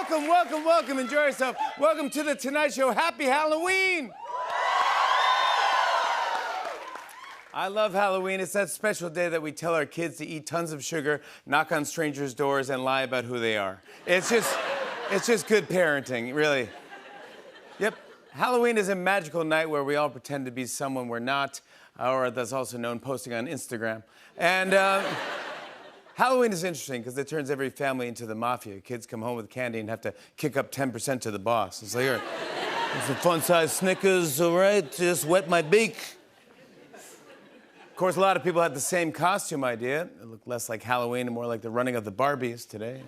Welcome, welcome, welcome. Enjoy yourself. Welcome to the Tonight Show. Happy Halloween. I love Halloween. It's that special day that we tell our kids to eat tons of sugar, knock on strangers' doors, and lie about who they are. It's just good parenting, really. Yep. Halloween is a magical night where we all pretend to be someone we're not, or that's also known posting on Instagram. And Halloween is interesting because it turns every family into the mafia. Kids come home with candy and have to kick up 10% to the boss. It's like, here, it's a fun-sized Snickers, all right? Just wet my beak. Of course, a lot of people had the same costume idea. It looked less like Halloween and more like the running of the Barbies today.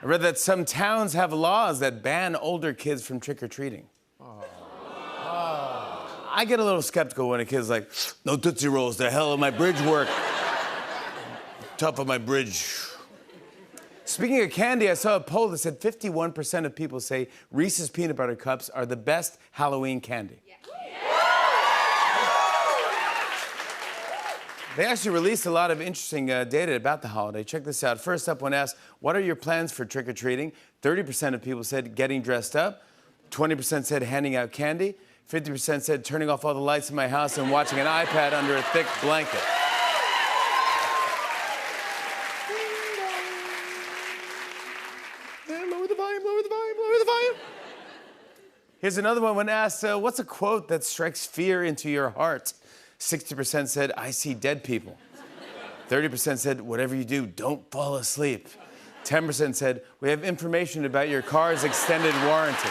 I read that some towns have laws that ban older kids from trick-or-treating. I get a little skeptical when a kid's like, no Tootsie Rolls, the hell of my bridge work. Top of my bridge. Speaking of candy, I saw a poll that said 51% of people say Reese's Peanut Butter Cups are the best Halloween candy. Yeah. They actually released a lot of interesting data about the holiday. Check this out. First up, when asked, what are your plans for trick-or-treating? 30% of people said getting dressed up. 20% said handing out candy. 50% said turning off all the lights in my house and watching an iPad under a thick blanket. Lower the volume, lower the volume, lower the volume. Here's another one. When asked, what's a quote that strikes fear into your heart? 60% said, I see dead people. 30% said, whatever you do, don't fall asleep. 10% said, we have information about your car's extended warranty.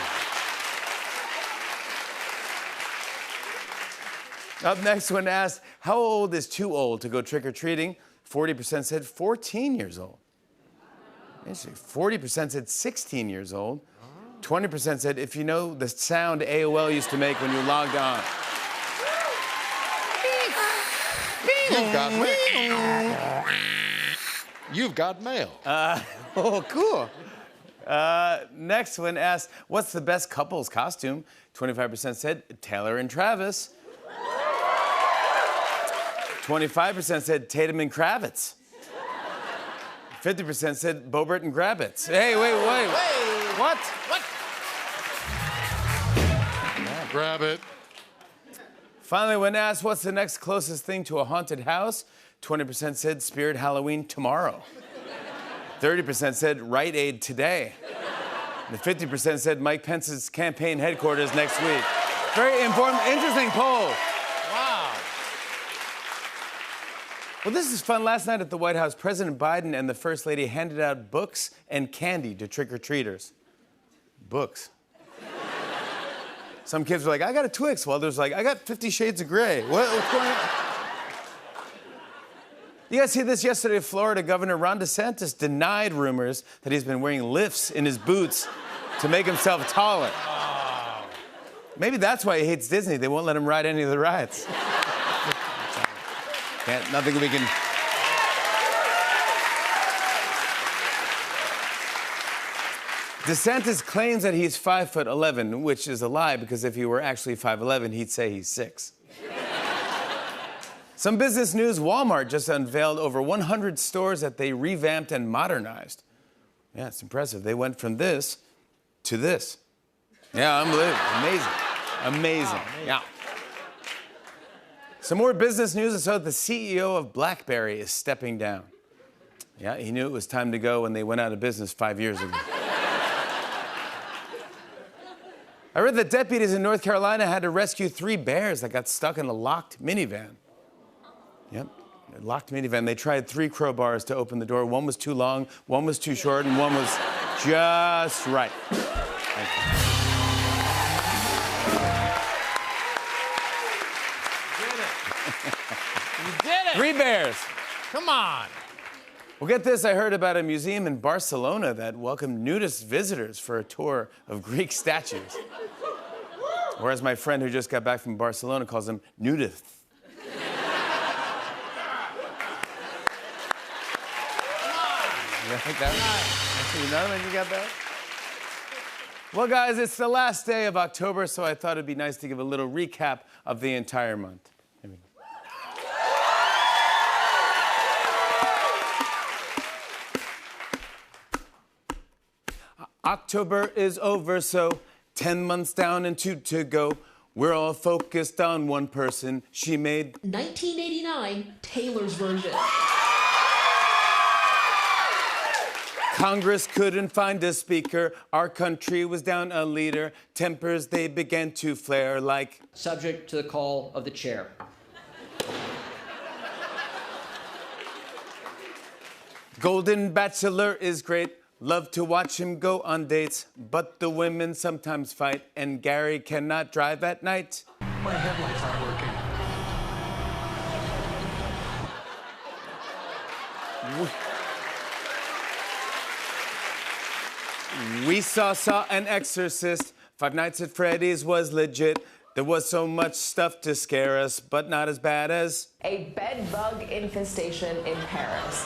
Up next, when asked, how old is too old to go trick-or-treating? 40% said 14 years old. 40% said 16 years old. 20% said, if you know the sound AOL used to make when you logged on. You've got mail. You've got mail. Oh, cool. Next, when asked, what's the best couple's costume? 25% said Taylor and Travis. 25% said Tatum and Kravitz. 50% said Bobert and Grabbits. Hey, wait. What? What? Grab it. Finally, when asked what's the next closest thing to a haunted house, 20% said Spirit Halloween tomorrow. 30% said Rite Aid today. And 50% said Mike Pence's campaign headquarters next week. Very informed, interesting poll. Wow. Well, this is fun. Last night at the White House, President Biden and the First Lady handed out books and candy to trick-or-treaters. Books. Some kids were like, I got a Twix. While others like, I got 50 Shades of Grey. What's going on? You guys see this yesterday? Florida Governor Ron DeSantis denied rumors that he's been wearing lifts in his boots to make himself taller. Oh. Maybe that's why he hates Disney. They won't let him ride any of the rides. Nothing we can... DeSantis claims that he's 5'11", which is a lie because if he were actually 5'11", he'd say he's 6. Some business news, Walmart just unveiled over 100 stores that they revamped and modernized. Yeah, it's impressive. They went from this to this. Yeah, unbelievable. Amazing. Wow, yeah. Some more business news. I saw that the CEO of BlackBerry is stepping down. Yeah, he knew it was time to go when they went out of business 5 years ago. I read that deputies in North Carolina had to rescue 3 bears that got stuck in a locked minivan. Yep, a locked minivan. They tried 3 crowbars to open the door. One was too long, one was too short, and one was just right. Thank you. You did it. 3 bears. Come on. Well, get this. I heard about a museum in Barcelona that welcomed nudist visitors for a tour of Greek statues. Whereas my friend who just got back from Barcelona calls them nudists. You like that? You know when you got that? Well, guys, it's the last day of October, so I thought it'd be nice to give a little recap of the entire month. October is over, so 10 months down and 2 to go. We're all focused on one person. She made 1989, Taylor's version. Congress couldn't find a speaker. Our country was down a leader. Tempers, they began to flare like. Subject to the call of the chair. Golden Bachelor is great. Love to watch him go on dates. But the women sometimes fight, and Gary cannot drive at night. My headlights aren't working. We saw an Exorcist. Five Nights at Freddy's was legit. There was so much stuff to scare us, but not as bad as a bed bug infestation in Paris.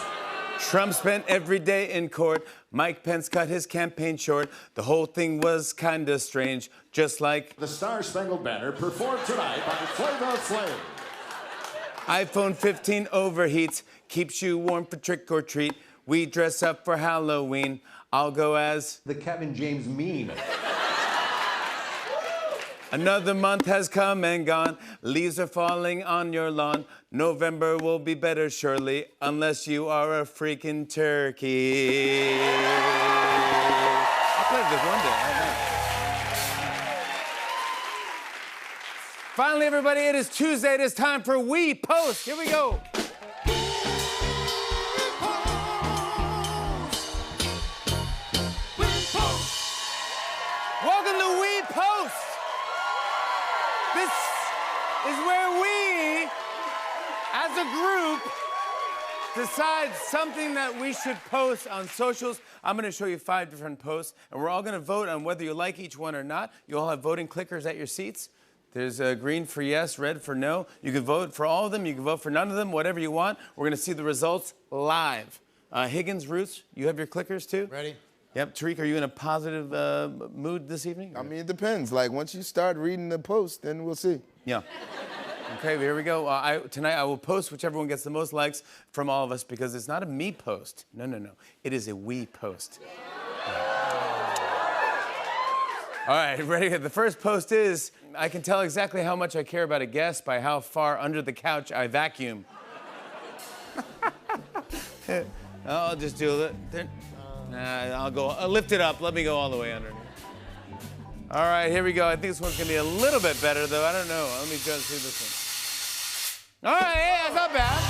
Trump spent every day in court. Mike Pence cut his campaign short. The whole thing was kinda strange, just like The Star-Spangled Banner performed tonight by Flavor Flav. iPhone 15 overheats, keeps you warm for trick or treat. We dress up for Halloween. I'll go as The Kevin James meme. another month has come and gone. Leaves are falling on your lawn. November will be better surely, unless you are a freaking turkey. I'll play this one day. I know. Finally, everybody, it is Tuesday. It is time for We Post. Here we go. Welcome to We Post. This is where we, as a group, decide something that we should post on socials. I'm going to show you 5 different posts, and we're all going to vote on whether you like each one or not. You all have voting clickers at your seats. There's green for yes, red for no. You can vote for all of them. You can vote for none of them, whatever you want. We're going to see the results live. Higgins, Roots, you have your clickers too? Ready? Yep. Tariq, are you in a positive mood this evening? I mean, it depends. Like, once you start reading the post, then we'll see. Yeah. Okay, here we go. Tonight I will post whichever one gets the most likes from all of us because it's not a me post. No, no, no. It is a we post. All right, ready? The first post is, I can tell exactly how much I care about a guest by how far under the couch I vacuum. I'll just do it. I'll lift it up. Let me go all the way under. All right, here we go. I think this one's gonna be a little bit better, though. I don't know. Let me just see this one. All right, yeah, it's not bad.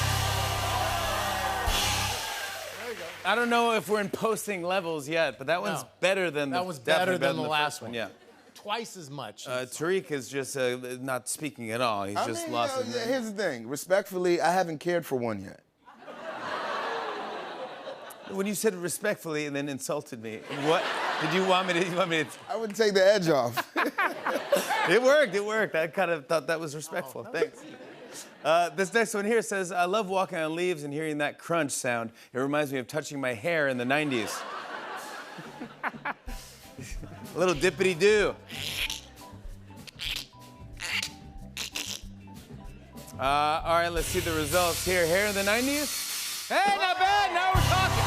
There you go. I don't know if we're in posting levels yet, but that one's better than That was better than the last first one. Yeah. Twice as much. Tariq is just not speaking at all. He's just lost his name. Here's the thing. Respectfully, I haven't cared for one yet. When you said respectfully and then insulted me, what did you want me to? I would take the edge off. It worked. It worked. I kind of thought that was respectful. Thanks. This next one here says, I love walking on leaves and hearing that crunch sound. It reminds me of touching my hair in the 90s. A little dippity-doo. All right, let's see the results here. Hair in the 90s? Hey, not bad. Now we're talking.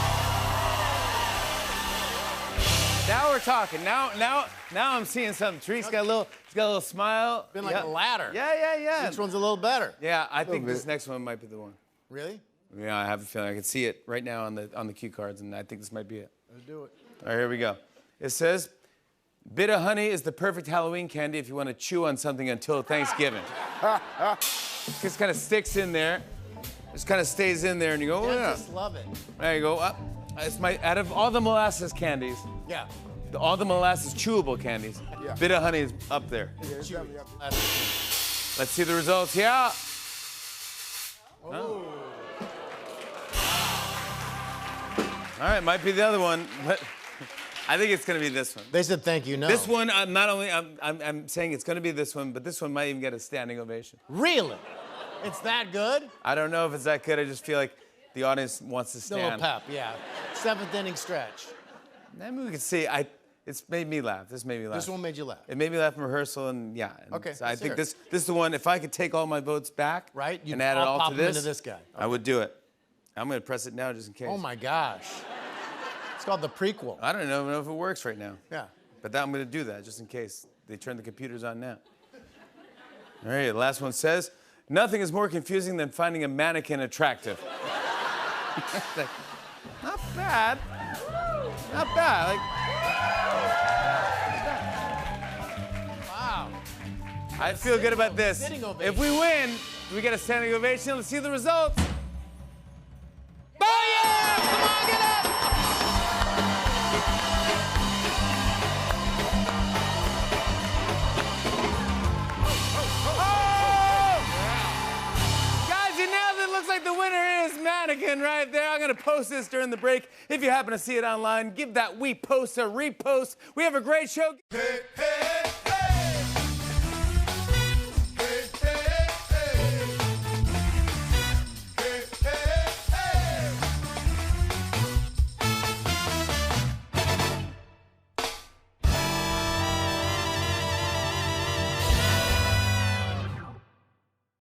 Now we're talking. Now I'm seeing something. Tariq's got a little smile. Been like a ladder. Yeah. Which one's a little better? Yeah, I think bit. this next one might be the one. Really? Yeah, I have a feeling I can see it right now on the cue cards, and I think this might be it. Let's do it. All right, here we go. It says, bit of honey is the perfect Halloween candy if you want to chew on something until Thanksgiving. Just kind of sticks in there. Just kind of stays in there, and you go, oh, I yeah. just love it. There you go. It's out of all the molasses candies, Yeah. all the molasses chewable candies, bit of honey is up there. Chewy. Let's see the results. Yeah. Oh. All right, might be the other one, but I think it's gonna be this one. They said thank you, no. This one, I'm saying it's gonna be this one, but this one might even get a standing ovation. Really? It's that good? I don't know if it's that good. I just feel like the audience wants to A little stand. pep, yeah. 7th inning stretch. Maybe we can see. It's made me laugh. This made me laugh. This one made you laugh. It made me laugh in rehearsal, and yeah. And Okay, so I let's think hear this is the one. If I could take all my votes back, Right? You'd and add it all all pop to them this, into this guy. I would do it. I'm gonna press it now just in case. Oh my gosh. It's called the prequel. I don't even know if it works right now. Yeah. But I'm going to do that just in case they turn the computers on now. All right, the last one says, nothing is more confusing than finding a mannequin attractive. Not bad. Not bad. Wow. I feel good about this. Standing ovation. If we win, we get a standing ovation. Let's see the results. Oh, yeah! Come on, get up! Oh! Guys, you nailed it. Looks like the winner is Mannequin right there. I'm going to post this during the break. If you happen to see it online, give that We Post a repost. We have a great show. Hey, hey.